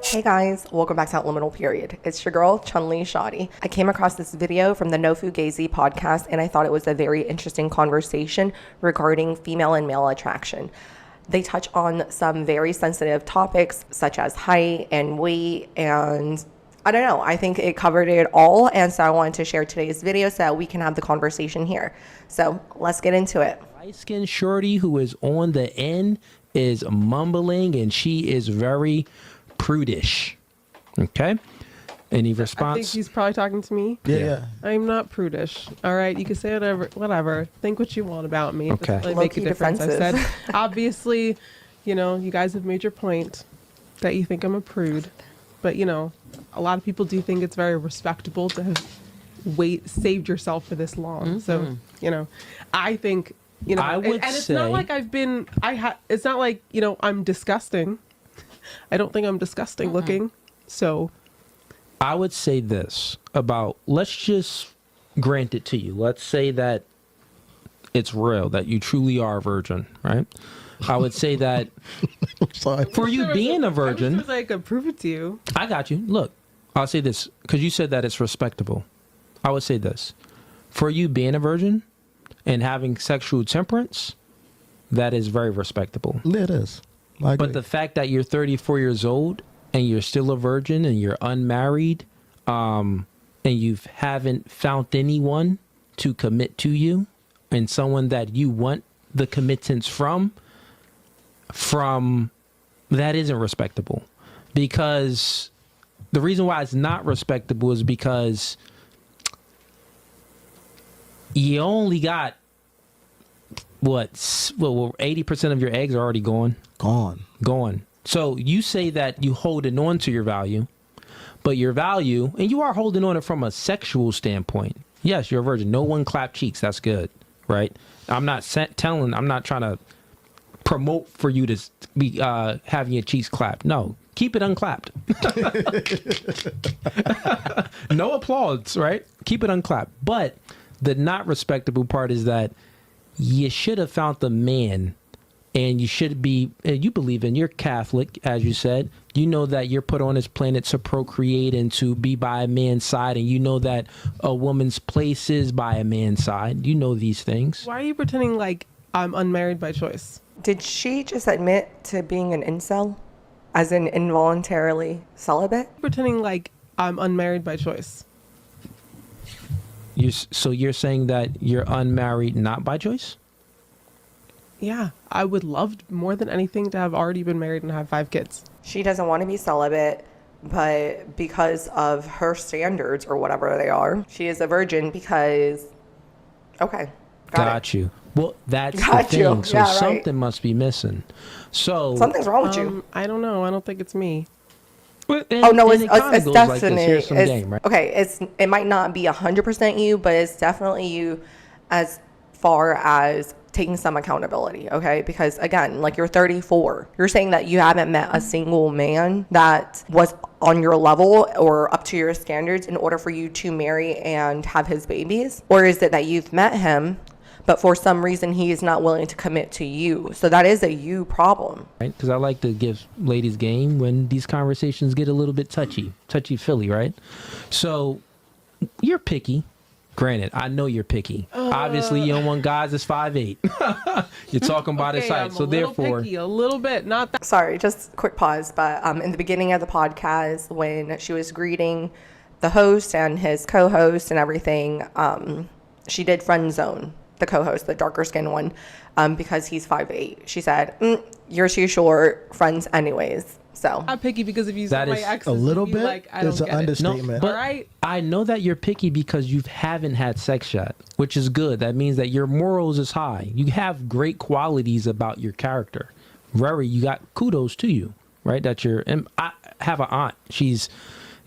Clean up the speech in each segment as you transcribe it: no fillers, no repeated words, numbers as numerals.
Hey guys, welcome back to Liminal Period. It's your girl, Chun-Li Shoddy. I came across this video from the No Fugazee Podcast, and I thought it was a very interesting conversation regarding female and male attraction. They touch on some very sensitive topics such as height and weight, and I don't know, I think it covered it all, and so I wanted to share today's video so that we can have the conversation here. So let's get into it. Light-skinned shorty who is on the end is mumbling, and she is very prudish. Okay. Any response? I think he's probably talking to me. Yeah. I'm not prudish. All right. You can say whatever. Think what you want about me. Okay. It doesn't really make a difference. I've defensive. said, obviously, you guys have made your point that you think I'm a prude. But, a lot of people do think it's very respectable to have saved yourself for this long. So, I think, I would and it's say, not like it's not like, I'm disgusting. I don't think I'm disgusting looking. So I would say this about, let's just grant it to you. Let's say that it's real, that you truly are a virgin, right? I would say that for you being a virgin, I could prove it to you. I got you. Look, I'll say this because you said that it's respectable. I would say this: for you being a virgin and having sexual temperance, that is very respectable. It is. I agree. But the fact that you're 34 years old and you're still a virgin and you're unmarried, and you haven't found anyone to commit to you and someone that you want the committance from, that isn't respectable. Because the reason why it's not respectable is because you only got 80% of your eggs are already gone. Gone. So you say that you holding on to your value, but your value, and you are holding on it from a sexual standpoint. Yes, you're a virgin. No one clap cheeks. That's good, right? I'm not trying to promote for you to be having your cheeks clapped. No, keep it unclapped. No applause, right? Keep it unclapped. But the not respectable part is that you should have found the man, and you should be, you believe in, you're Catholic, as you said. You know that you're put on this planet to procreate and to be by a man's side, and you know that a woman's place is by a man's side. You know these things. Why are you pretending like I'm unmarried by choice? Did she just admit to being an incel? As in involuntarily celibate? Pretending like I'm unmarried by choice. So you're saying that you're unmarried not by choice? Yeah, I would love more than anything to have already been married and have 5 kids. She doesn't want to be celibate, but because of her standards or whatever they are, she is a virgin because, okay. Got you. Well, that's Got the you. thing. So Yeah, right. something must be missing. So Something's wrong with you. I don't know. I don't think it's me. Oh no, it's definitely. definitely okay. It might not be 100% you, but it's definitely you, as far as taking some accountability. Okay, because again, like, you're 34. You're saying that you haven't met a single man that was on your level or up to your standards in order for you to marry and have his babies, or is it that you've met him, but for some reason he is not willing to commit to you? So that is a you problem. Right? Because I like to give ladies game when these conversations get a little bit touchy-feely, right? So you're picky. Granted, I know you're picky. Obviously, you don't want guys that's 5'8". You're talking about his height. So therefore, picky, a little bit, not that. Sorry, just quick pause. But in the beginning of the podcast, when she was greeting the host and his co-host and everything, she did friend zone the co-host, the darker skinned one, because he's 5'8". She said, "You're too short, friends anyways." So I'm picky because if you That my is exes, a little you'd be bit like, I don't is an get it. understatement. but Right? I know that you're picky because you haven't had sex yet, which is good. That means that your morals is high. You have great qualities about your character. You got kudos to you, right? And I have an aunt. She's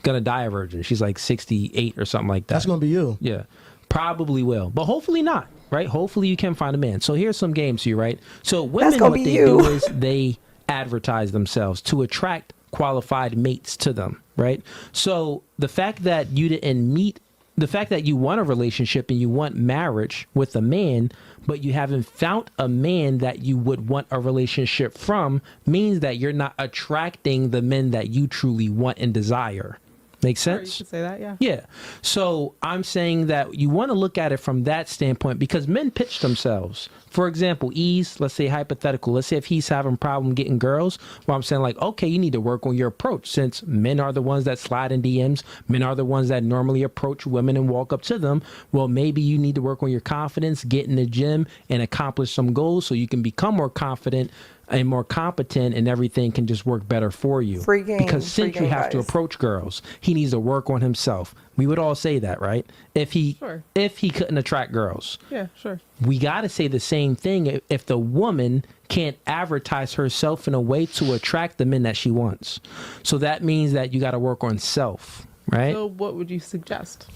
gonna die a virgin. She's like 68 or something like that. That's gonna be you. Yeah, probably will, but hopefully not. Right? Hopefully you can find a man. So here's some games to you, right? So women, what they do is they advertise themselves to attract qualified mates to them, right? So the fact that you didn't meet the fact that you want a relationship and you want marriage with a man, but you haven't found a man that you would want a relationship from, means that you're not attracting the men that you truly want and desire. Make sense? You could say that, yeah. Yeah. So I'm saying that you want to look at it from that standpoint, because men pitch themselves. For example, let's say hypothetical. Let's say if he's having a problem getting girls, well, I'm saying like, okay, you need to work on your approach, since men are the ones that slide in DMs. Men are the ones that normally approach women and walk up to them. Well, maybe you need to work on your confidence, get in the gym and accomplish some goals so you can become more confident and more competent, and everything can just work better for you. Because since you have to approach girls, he needs to work on himself. We would all say that, right? If he couldn't attract girls. Yeah, sure. We got to say the same thing if the woman can't advertise herself in a way to attract the men that she wants. So that means that you got to work on self. Right. So what would you suggest?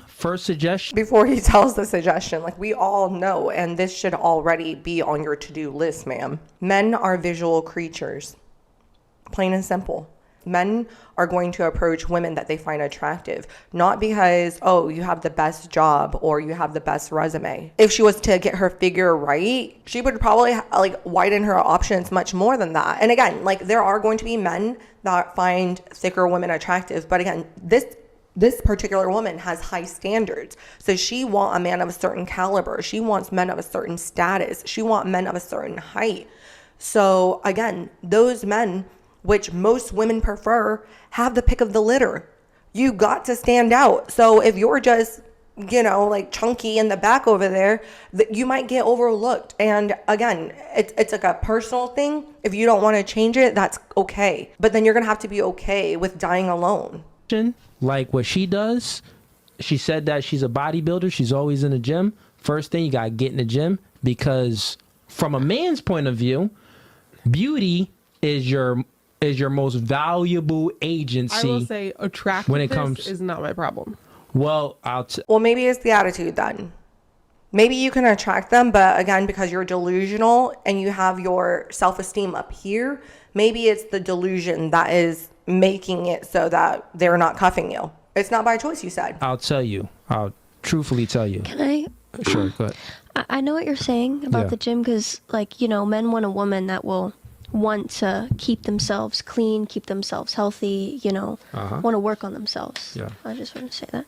First suggestion. Before he tells the suggestion, like we all know, and this should already be on your to-do list, ma'am. Men are visual creatures. Plain and simple. Men are going to approach women that they find attractive, not because, oh, you have the best job or you have the best resume. If she was to get her figure right, she would probably like widen her options much more than that. And again, like there are going to be men that find thicker women attractive, but again, this particular woman has high standards. So she wants a man of a certain caliber. She wants men of a certain status. She wants men of a certain height. So again, those men, which most women prefer, have the pick of the litter. You got to stand out. So if you're just, like chunky in the back over there, you might get overlooked. And again, it's like a personal thing. If you don't want to change it, that's okay. But then you're going to have to be okay with dying alone. Like what she does, she said that she's a bodybuilder. She's always in the gym. First thing, you got to get in the gym, because from a man's point of view, beauty is your most valuable agency. I will say attractiveness when it comes is not my problem. Well, well, maybe it's the attitude then. Maybe you can attract them, but again, because you're delusional and you have your self-esteem up here, maybe it's the delusion that is making it so that they're not cuffing you. It's not by choice, you said. I'll tell you. I'll truthfully tell you. Can I? Sure, go ahead. I know what you're saying about the gym, because, men want a woman that will want to keep themselves clean, keep themselves healthy, want to work on themselves. Yeah. I just want to say that.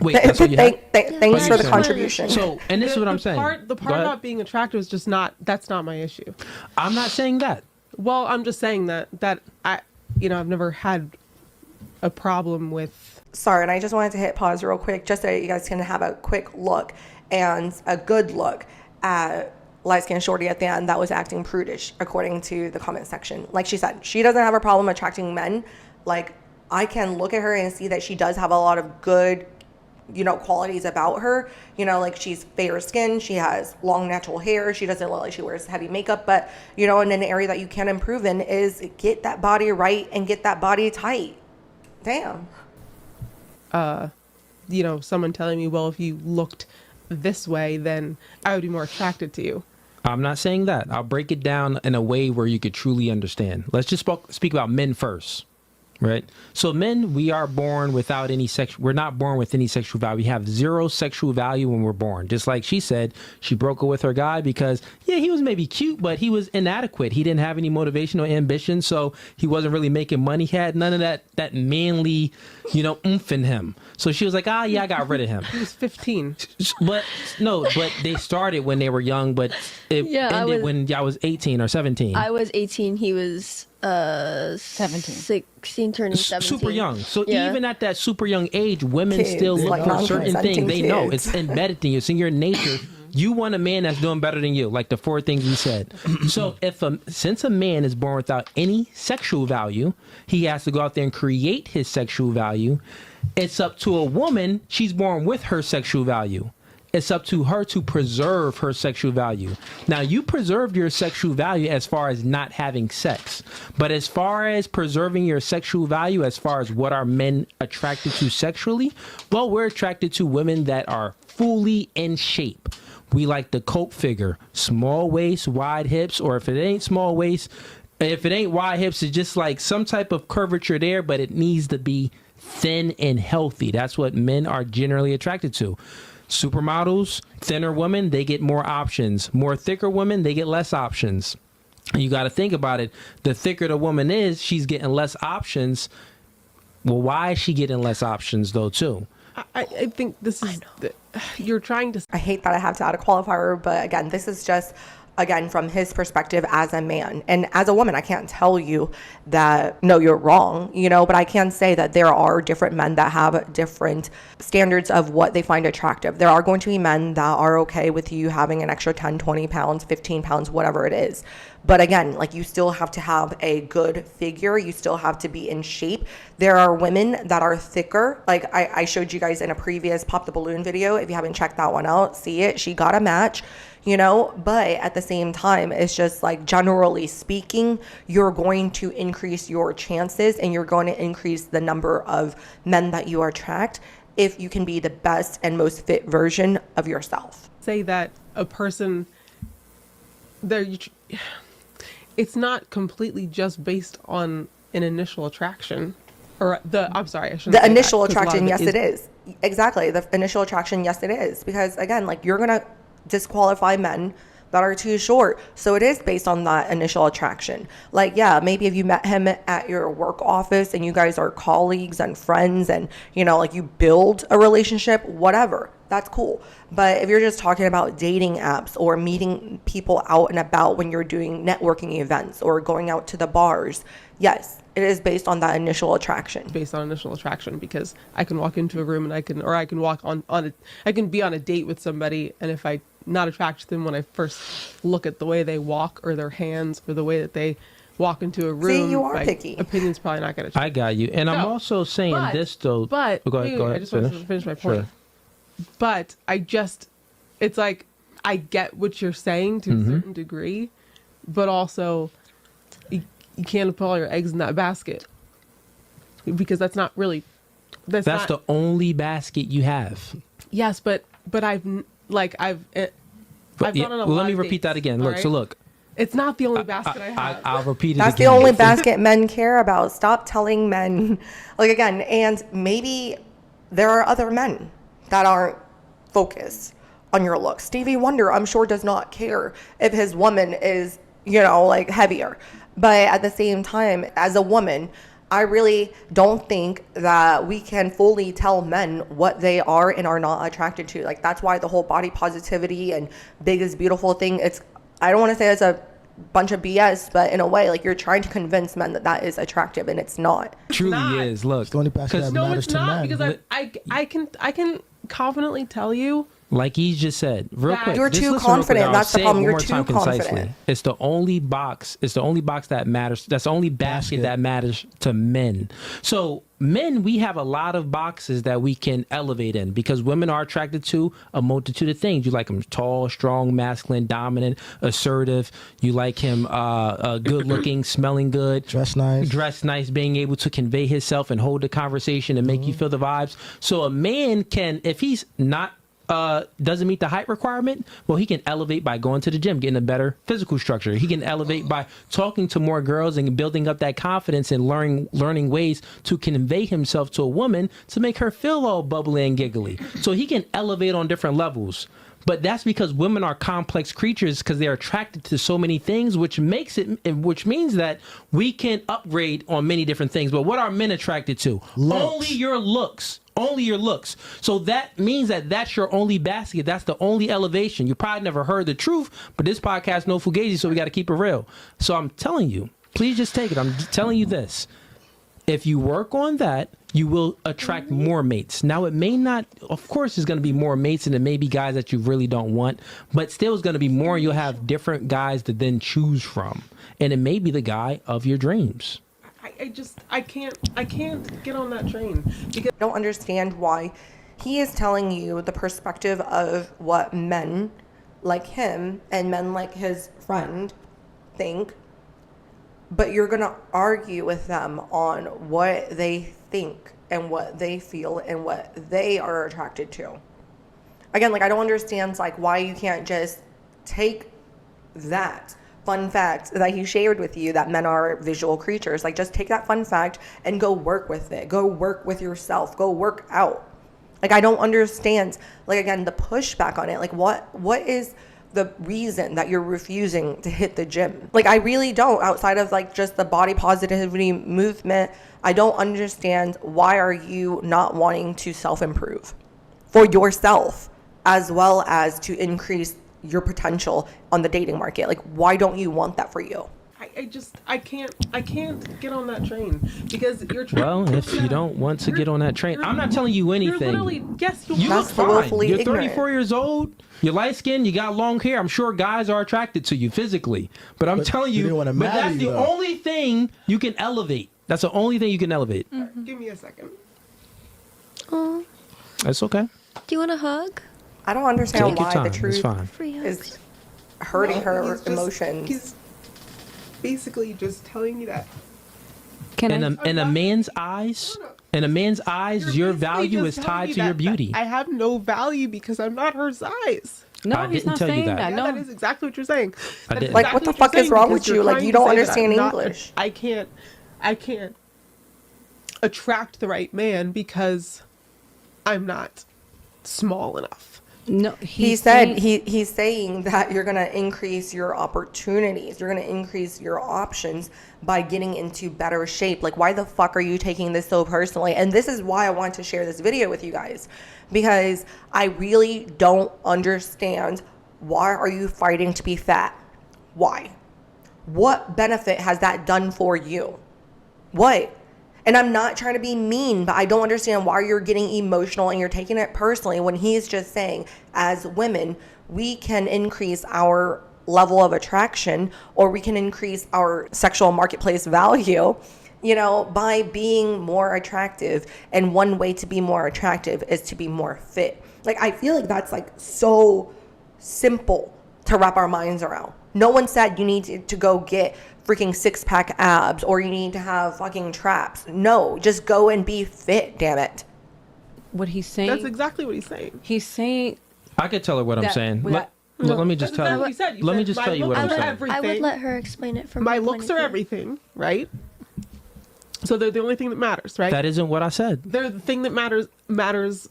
Wait, that's what you had? Thanks for the contribution. So, and this is what I'm saying. The part about being attractive is just that's not my issue. I'm not saying that. Well, I'm just saying that I've never had a problem with. Sorry, and I just wanted to hit pause real quick just so you guys can have a quick look and a good look at light-skinned shorty at the end that was acting prudish, according to the comment section. Like she said, she doesn't have a problem attracting men. Like, I can look at her and see that she does have a lot of good, qualities about her. Like she's fair skinned, she has long natural hair, she doesn't look like she wears heavy makeup, but, in an area that you can improve in is get that body right and get that body tight. Damn. Someone telling me, well, if you looked this way, then I would be more attracted to you. I'm not saying that. I'll break it down in a way where you could truly understand. Let's just speak about men first, right? So men, we are born without any we're not born with any sexual value. We have zero sexual value when we're born. Just like she said, she broke up with her guy because, he was maybe cute, but he was inadequate. He didn't have any motivation or ambition, so he wasn't really making money. He had none of that manly, oomph in him. So she was like, I got rid of him. He was 15. But they started when they were young, but it ended when I was 18 or 17. I was 18. He was 17. 16, turning 17. Super young. So even at that super young age, women still look for certain things. They know it's embedded in you. It's in your nature. You want a man that's doing better than you, like the 4 things you said. So since a man is born without any sexual value, he has to go out there and create his sexual value. It's up to a woman. She's born with her sexual value. It's up to her to preserve her sexual value. Now, you preserved your sexual value as far as not having sex. But as far as preserving your sexual value, as far as what are men attracted to sexually, well, we're attracted to women that are fully in shape. We like the Coke figure, small waist, wide hips, or if it ain't small waist, if it ain't wide hips, it's just like some type of curvature there, but it needs to be thin and healthy. That's what men are generally attracted to. Supermodels, thinner women, they get more options. More thicker women, they get less options. And you got to think about it. The thicker the woman is, she's getting less options. Well, why is she getting less options though, too? I think this is you're trying to. I hate that I have to add a qualifier, but again, this is just, again, from his perspective as a man. And as a woman, I can't tell you that, no, you're wrong, but I can say that there are different men that have different standards of what they find attractive. There are going to be men that are okay with you having an extra 10, 20 pounds, 15 pounds, whatever it is. But again, like, you still have to have a good figure. You still have to be in shape. There are women that are thicker. Like I showed you guys in a previous Pop the Balloon video. If you haven't checked that one out, see it. She got a match. But at the same time, it's just like, generally speaking, you're going to increase your chances and you're going to increase the number of men that you attract if you can be the best and most fit version of yourself. Say that a person, it's not completely just based on an initial attraction. Or I'm sorry, I shouldn't The say initial that, 'cause a lot attraction, of yes, it is. Exactly. The initial attraction, yes, it is. Because again, like, you're going to disqualify men that are too short. So it is based on that initial attraction. Like, yeah, maybe if you met him at your work office and you guys are colleagues and friends and, like, you build a relationship, whatever, that's cool. But if you're just talking about dating apps or meeting people out and about when you're doing networking events or going out to the bars, yes, it is based on that initial attraction. Based on initial attraction, because I can walk into a room and I can walk I can be on a date with somebody, and if I not attracted to them when I first look at the way they walk or their hands or the way that they walk into a room, See, you are my picky. opinion's probably not going to change. I got you. And I'm also saying this, though. But go ahead. I just want to finish my point. Sure. But it's like, I get what you're saying to a certain degree, but also you can't put all your eggs in that basket, because that's not really, that's the only basket you have. Yes, but I've done it a lot. Let me repeat that again. Look, right? so look. It's not the only basket I have. I'll repeat it That's again. the only basket men care about. Stop telling men, like, again, and maybe there are other men that aren't focused on your looks. Stevie Wonder, I'm sure, does not care if his woman is, like, heavier. But at the same time, as a woman, I really don't think that we can fully tell men what they are and are not attracted to. Like, that's why the whole body positivity and big is beautiful thing, I don't want to say it's a bunch of BS, but in a way, like, you're trying to convince men that is attractive, and it's not. Truly is. Look, It's the only basket that matters to men. Because I can confidently tell you, like he just said, real quick. You're just too listen real quick. confident. I'll That's the say it problem. one You're more too time concisely. confident. It's the only box that matters. That's the only basket that matters to men. So men, we have a lot of boxes that we can elevate in, because women are attracted to a multitude of things. You like him tall, strong, masculine, dominant, assertive. You like him good looking, smelling good, Dress nice, being able to convey himself and hold the conversation and make you feel the vibes. So a man can, if he's not doesn't meet the height requirement, well, he can elevate by going to the gym, getting a better physical structure. He can elevate by talking to more girls and building up that confidence and learning ways to convey himself to a woman to make her feel all bubbly and giggly. So he can elevate on different levels. But that's because women are complex creatures, because they're attracted to so many things, which means that we can upgrade on many different things. But what are men attracted to? Only your looks. Only your looks. So that means that that's your only basket. That's the only elevation. You probably never heard the truth, but this podcast, No Fugazee, so we got to keep it real. So I'm telling you, please just take it. I'm telling you this. If you work on that, you will attract more mates. Now, it may not, of course, there's going to be more mates, and it may be guys that you really don't want, but still it's going to be more. You'll have different guys to then choose from, and it may be the guy of your dreams. I can't get on that train, because I don't understand why he is telling you the perspective of what men like him and men like his friend think, but you're going to argue with them on what they think and what they feel and what they are attracted to. Again, like, I don't understand, like, why you can't just take that fun fact that he shared with you, that men are visual creatures. Like, just take that fun fact and go work with it. Go work with yourself. Go work out. Like, I don't understand, like, again, the pushback on it. Like, what is the reason that you're refusing to hit the gym? Like, I really don't, outside of like just the body positivity movement. I don't understand, why are you not wanting to self-improve for yourself as well as to increase your potential on the dating market? Like, why don't you want that for you? I can't get on that train, because you're trying. Well, if you don't want to get on that train, I'm not telling you anything. You're literally, yes, You look That's fine. willfully You're ignorant. 34 years old. You're light skinned. You got long hair. I'm sure guys are attracted to you physically. But I'm telling they you, didn't wanna but marry that's you, the though. only thing you can elevate. That's the only thing you can elevate. Give me a second. Oh, That's okay. do you want a hug? I don't understand Take your why time. the It's truth fine. Free hugs. is hurting her He's just- emotions. He's basically just telling you that. Can In a man's eyes, your You're value basically is just tied telling to me your that beauty. I have no value because I'm not her size. No, I he's didn't not tell you saying that. that. Yeah, No. that is exactly what you're saying. I That is didn't. Like, what the exactly you're fuck is saying, wrong because with you're you? Like, trying you to don't say that understand I'm not- English. I can't attract the right man because I'm not small enough. No, He said he's saying that you're going to increase your opportunities. You're going to increase your options by getting into better shape. Like, why the fuck are you taking this so personally? And this is why I want to share this video with you guys, because I really don't understand, why are you fighting to be fat? Why? What benefit has that done for you? What? And I'm not trying to be mean, but I don't understand why you're getting emotional and you're taking it personally when he's just saying, as women, we can increase our level of attraction, or we can increase our sexual marketplace value, you know, by being more attractive. And one way to be more attractive is to be more fit. Like, I feel like that's like so simple to wrap our minds around. No one said you need to go get freaking 6-pack abs, or you need to have fucking traps. No, just go and be fit, damn it. what he's saying. That's exactly what he's saying. He's saying I could tell her what I'm that saying. without- Let me just That's tell exactly you. what he said. You Let me said, just "My tell you what looks I'm are saying. everything." I would let her explain it from My her point looks of are view. everything, right? So they're the only thing that matters, right? That isn't what I said. They're the thing that matters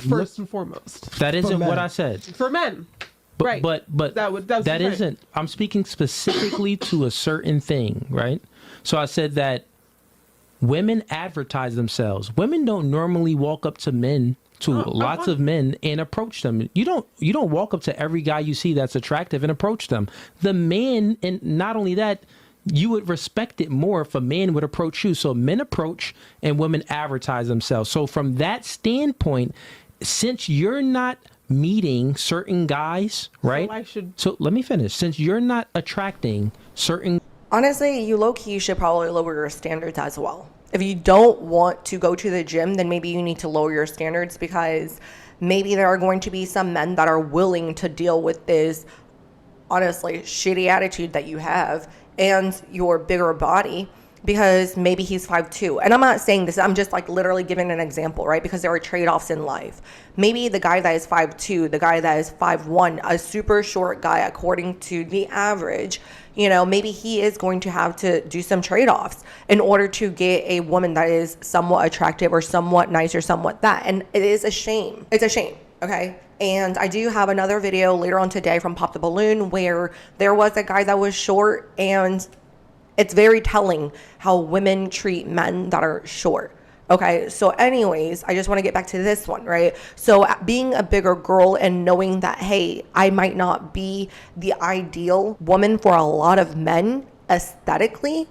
first and foremost That isn't men. what I said. for men. But Right. but That was right. isn't. I'm speaking specifically to a certain thing, right? So I said that women advertise themselves. Women don't normally walk up to men, to lots of men, and approach them. You don't walk up to every guy you see that's attractive and approach them. The man, and not only that, you would respect it more if a man would approach you. So men approach and women advertise themselves. So from that standpoint, since you're not meeting certain guys, right? I should- So let me finish. Since you're not attracting certain Honestly, you low-key should probably lower your standards as well. If you don't want to go to the gym, then maybe you need to lower your standards, because maybe there are going to be some men that are willing to deal with this, honestly, shitty attitude that you have and your bigger body, because maybe he's 5'2". And I'm not saying this, I'm just like literally giving an example, right? Because there are trade-offs in life. Maybe the guy that is 5'2", the guy that is 5'1", a super short guy according to the average, you know, maybe he is going to have to do some trade-offs in order to get a woman that is somewhat attractive or somewhat nice or somewhat that. And it is a shame. It's a shame, okay? And I do have another video later on today from Pop the Balloon where there was a guy that was short, and it's very telling how women treat men that are short. Okay, so anyways, I just want to get back to this one, right? So being a bigger girl and knowing that, hey, I might not be the ideal woman for a lot of men aesthetically,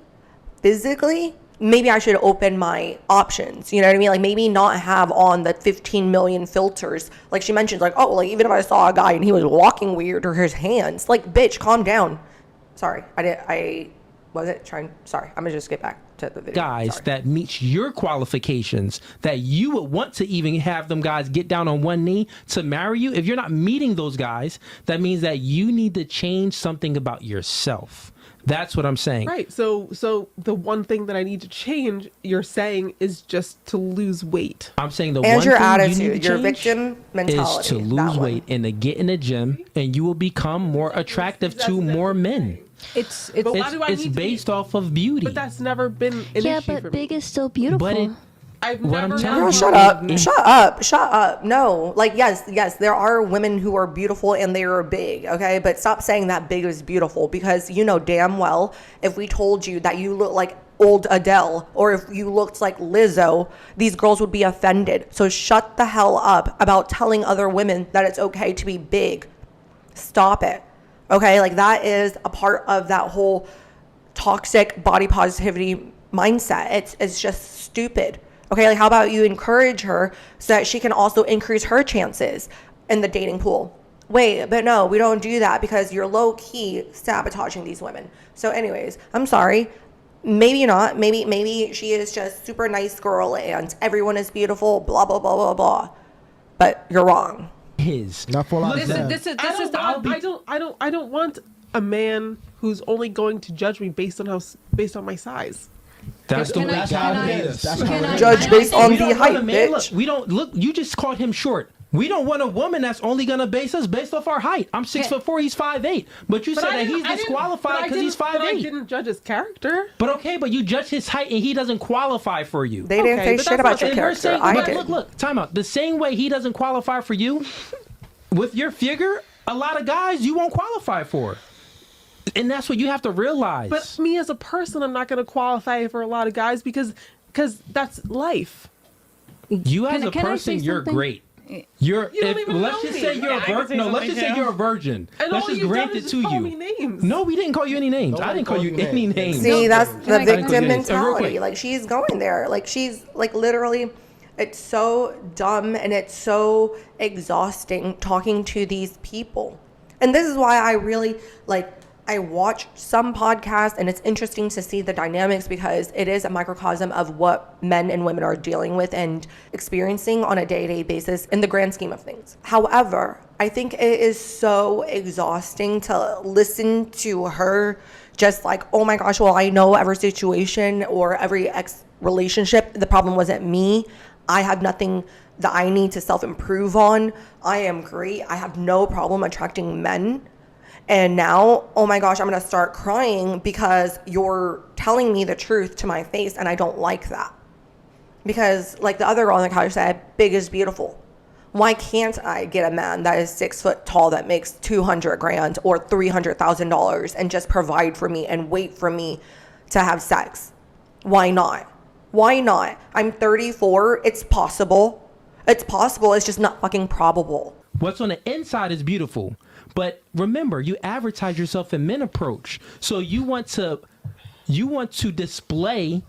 physically, maybe I should open my options. You know what I mean? Like, maybe not have on the 15 million filters. Like she mentioned, like, oh, like even if I saw a guy and he was walking weird or his hands, like, bitch, calm down. Sorry, I'm gonna just get back to the video. guys Sorry. that meets your qualifications, that you would want to even have them guys get down on one knee to marry you. If you're not meeting those guys, that means that you need to change something about yourself. That's what I'm saying. Right. So the one thing that I need to change, you're saying, is just to lose weight. I'm saying the And one your thing attitude, you need to your change victim mentality, is to that lose one. weight and to get in the gym, and you will become more attractive to more men. But why do I it's need to be- based off of beauty. But that's never been an issue for but me. big is still beautiful. But I've what I'm never telling Girl, you- shut up. No. Like, yes, there are women who are beautiful and they are big, okay? But stop saying that big is beautiful, because you know damn well if we told you that you look like old Adele or if you looked like Lizzo, these girls would be offended. So shut the hell up about telling other women that it's okay to be big. Stop it. Okay? Like, that is a part of that whole toxic body positivity mindset. It's just stupid. Okay, like, how about you encourage her so that she can also increase her chances in the dating pool? Wait, but no, we don't do that because you're low-key sabotaging these women. So anyways, I'm sorry. Maybe not. Maybe she is just super nice girl and everyone is beautiful, blah, blah, blah, blah, blah. But you're wrong. Not for a lot of them. I don't want a man who's only going to judge me based on my size. That's the Can way I- that's can how I- it is. That's can how I- it is. Judge based on We the don't want height, a man, bitch. look, we don't look. You just called him short. We don't want a woman that's only gonna base us based off our height. I'm 6'4", he's 5'8". But you said that he's disqualified because he's But I 5'8". didn't judge his character. But okay, but you judge his height and he doesn't qualify for you. They didn't Okay, say but shit that's about not- your And we're character. saying, I look, did. look, time out. The same way he doesn't qualify for you, with your figure, a lot of guys you won't qualify for. And that's what you have to realize. But me as a person, I'm not going to qualify for a lot of guys because that's life. you as a can I say person, you're something? great. You're. You don't if, even let's know just me. say you're Yeah, a I can virgin. say No, let's something just say too. you're a virgin. And Let's all just you've grant done it is to just call you. me names. No, we didn't call you any names. I Nobody didn't call called you you any names. names. See, that's Can the I- victim Real quick. mentality. Like, she's going there. Like, she's like literally, it's so dumb and it's so exhausting talking to these people. And this is why I really I watch some podcasts, and it's interesting to see the dynamics because it is a microcosm of what men and women are dealing with and experiencing on a day-to-day basis in the grand scheme of things. However, I think it is so exhausting to listen to her just like, oh my gosh, well, I know every situation or every relationship, the problem wasn't me. I have nothing that I need to self-improve on. I am great. I have no problem attracting men. And now, oh my gosh, I'm going to start crying because you're telling me the truth to my face, and I don't like that. Because like the other girl on the couch said, big is beautiful. Why can't I get a man that is 6 foot tall that makes $200,000 or $300,000 and just provide for me and wait for me to have sex? Why not? Why not? I'm 34. It's possible. It's possible. It's just not fucking probable. What's on the inside is beautiful. But remember, you advertise yourself in men approach. So you want to display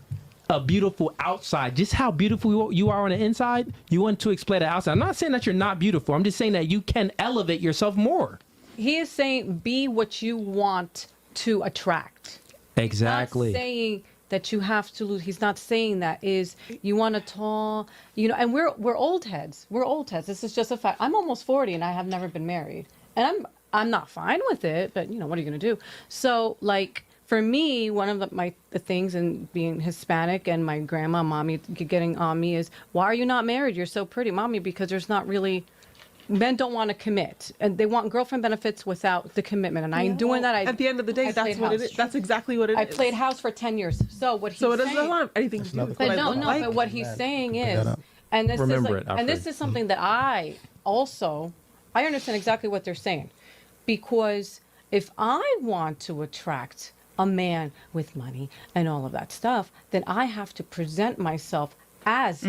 a beautiful outside. Just how beautiful you are on the inside, you want to display the outside. I'm not saying that you're not beautiful. I'm just saying that you can elevate yourself more. He is saying be what you want to attract. Exactly. Not saying that you have to lose. He's not saying that. Is you want a tall, and we're old heads. We're old heads. This is just a fact. I'm almost 40 and I have never been married. And I'm not fine with it, but what are you going to do? So like for me, one of the things in being Hispanic and my grandma, mommy getting on me is, why are you not married? You're so pretty, mommy, because there's not really, men don't want to commit and they want girlfriend benefits without the commitment. And I ain't doing that. At the end of the day, I that's played what it house. is. That's exactly what it is. I played house for 10 years. So what he's So it doesn't saying, have anything to do with but what I no, look no. like. But what he's saying is, that up. and this Remember is it, and this Alfred. is something that I understand exactly what they're saying, because if I want to attract a man with money and all of that stuff, then I have to present myself as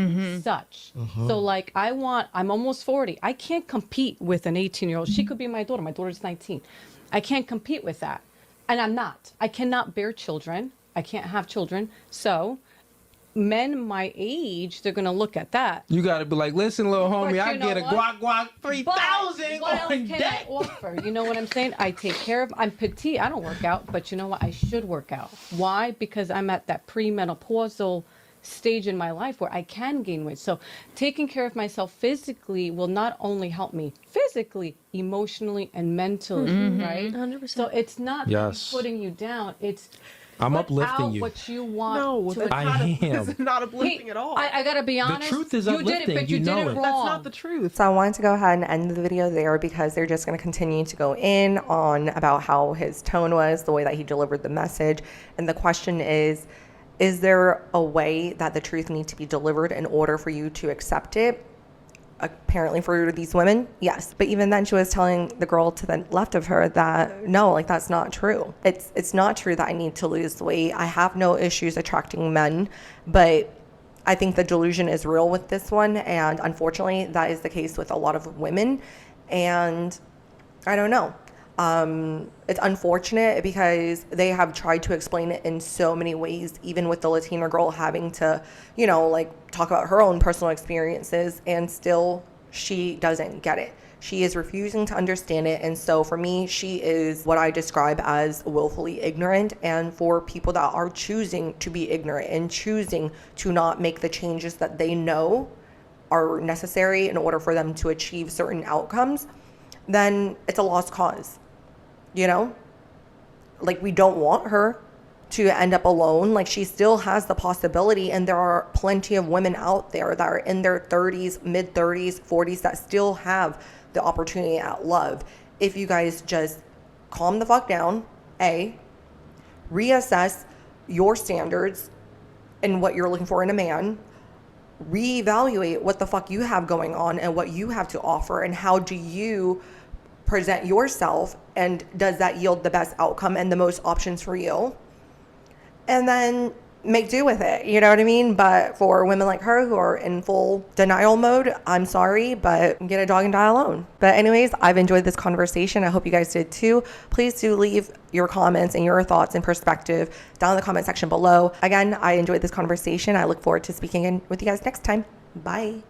such. So like I'm almost 40. I can't compete with an 18-year-old. She could be my daughter. My daughter's 19. I can't compete with that. And I'm not. I cannot bear children. I can't have children. So men my age, they're going to look at that. You got to be like, listen, little homie, But I you know get a what? guac But 3,000 what else on can I deck. offer? You know what I'm saying? I take care of. I'm petite. I don't work out, but you know what? I should work out. Why? Because I'm at that premenopausal stage in my life where I can gain weight. So taking care of myself physically will not only help me physically, emotionally, and mentally, right? 100%. So it's not Yes. putting you down. It's I'm put uplifting out you. what you want. No, to that's I not, am. this is not uplifting at all. I gotta be honest. truth is you did it, uplifting, but you you know did it it. wrong. That's not the truth. So I wanted to go ahead and end the video there because they're just going to continue to go in on about how his tone was, the way that he delivered the message. And the question is there a way that the truth needs to be delivered in order for you to accept it? Apparently for these women, yes. But even then she was telling the girl to the left of her that no, like that's not true. It's not true that I need to lose weight. I have no issues attracting men, but I think the delusion is real with this one, and unfortunately that is the case with a lot of women. And I don't know. It's unfortunate because they have tried to explain it in so many ways, even with the Latina girl having to, like talk about her own personal experiences, and still she doesn't get it. She is refusing to understand it. And so for me, she is what I describe as willfully ignorant. And for people that are choosing to be ignorant and choosing to not make the changes that they know are necessary in order for them to achieve certain outcomes, then it's a lost cause. Like, we don't want her to end up alone. Like, she still has the possibility, and there are plenty of women out there that are in their 30s, mid 30s, 40s that still have the opportunity at love. If you guys just calm the fuck down, reassess your standards and what you're looking for in a man, reevaluate what the fuck you have going on and what you have to offer, and how do you present yourself, and does that yield the best outcome and the most options for you? And then make do with it, you know what I mean? But for women like her who are in full denial mode, I'm sorry, but get a dog and die alone. But anyways, I've enjoyed this conversation. I hope you guys did too. Please do leave your comments and your thoughts and perspective down in the comment section below. Again, I enjoyed this conversation. I look forward to speaking with you guys next time. Bye.